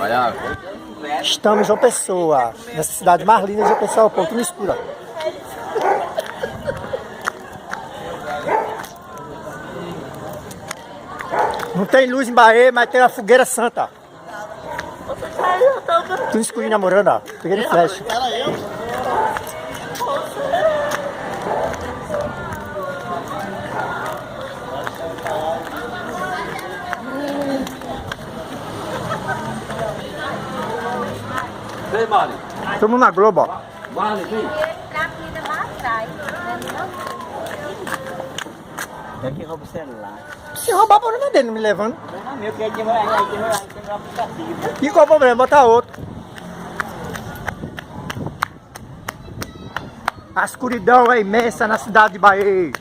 Olha. Estamos em João Pessoa, nessa cidade mais linda de João Pessoa, ponto no escuro. Não tem luz em Bahia, mas tem uma fogueira santa. Tudo escuro namorando, ó. Fogueira de flecha. Vem, Mari. Estamos na Globo, ó. Mari, vem. É que rouba o celular. Se roubar, o problema dele, não me levando. Não, meu, que é de vai tem um aplicativo. E qual o problema? Botar outro. A escuridão é imensa na cidade de Bahia.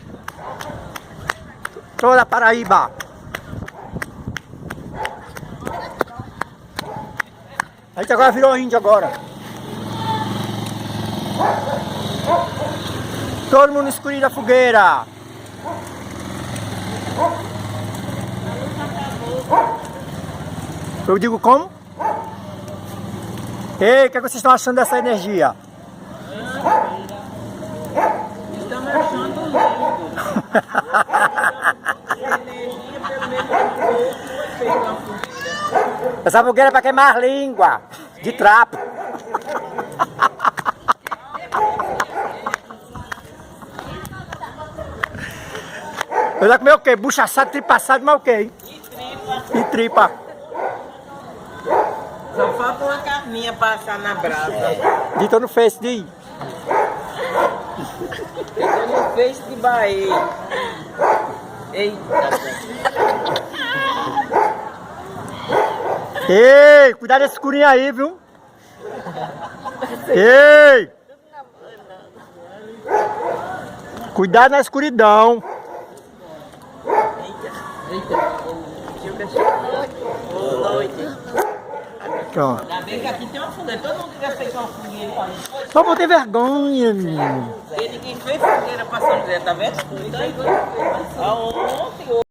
Toda a Paraíba. A gente agora virou índio agora. Todo mundo escurinho da fogueira. Eu digo como? Ei, o que vocês estão achando dessa energia? Estamos achando lindo. Energia pelo menos fez uma fogueira. Essa fogueira é pra queimar as línguas de trapo. Eu já comi o quê? Bucha assada, tripa assada, mas o quê, hein? E tripa. Só falta uma carninha passar na brasa. Dito no Face de... Pegou no Face de Bahia. Eita. Ei, cuidado desse escurinho aí, viu? Ei! Cuidado na escuridão. Boa noite. Pronto. Ainda bem que aqui tem uma fogueira. Todo mundo já fez uma fogueira. Só vou ter vergonha, menino. Ele que fez fogueira pra São José, tá vendo? Aonde?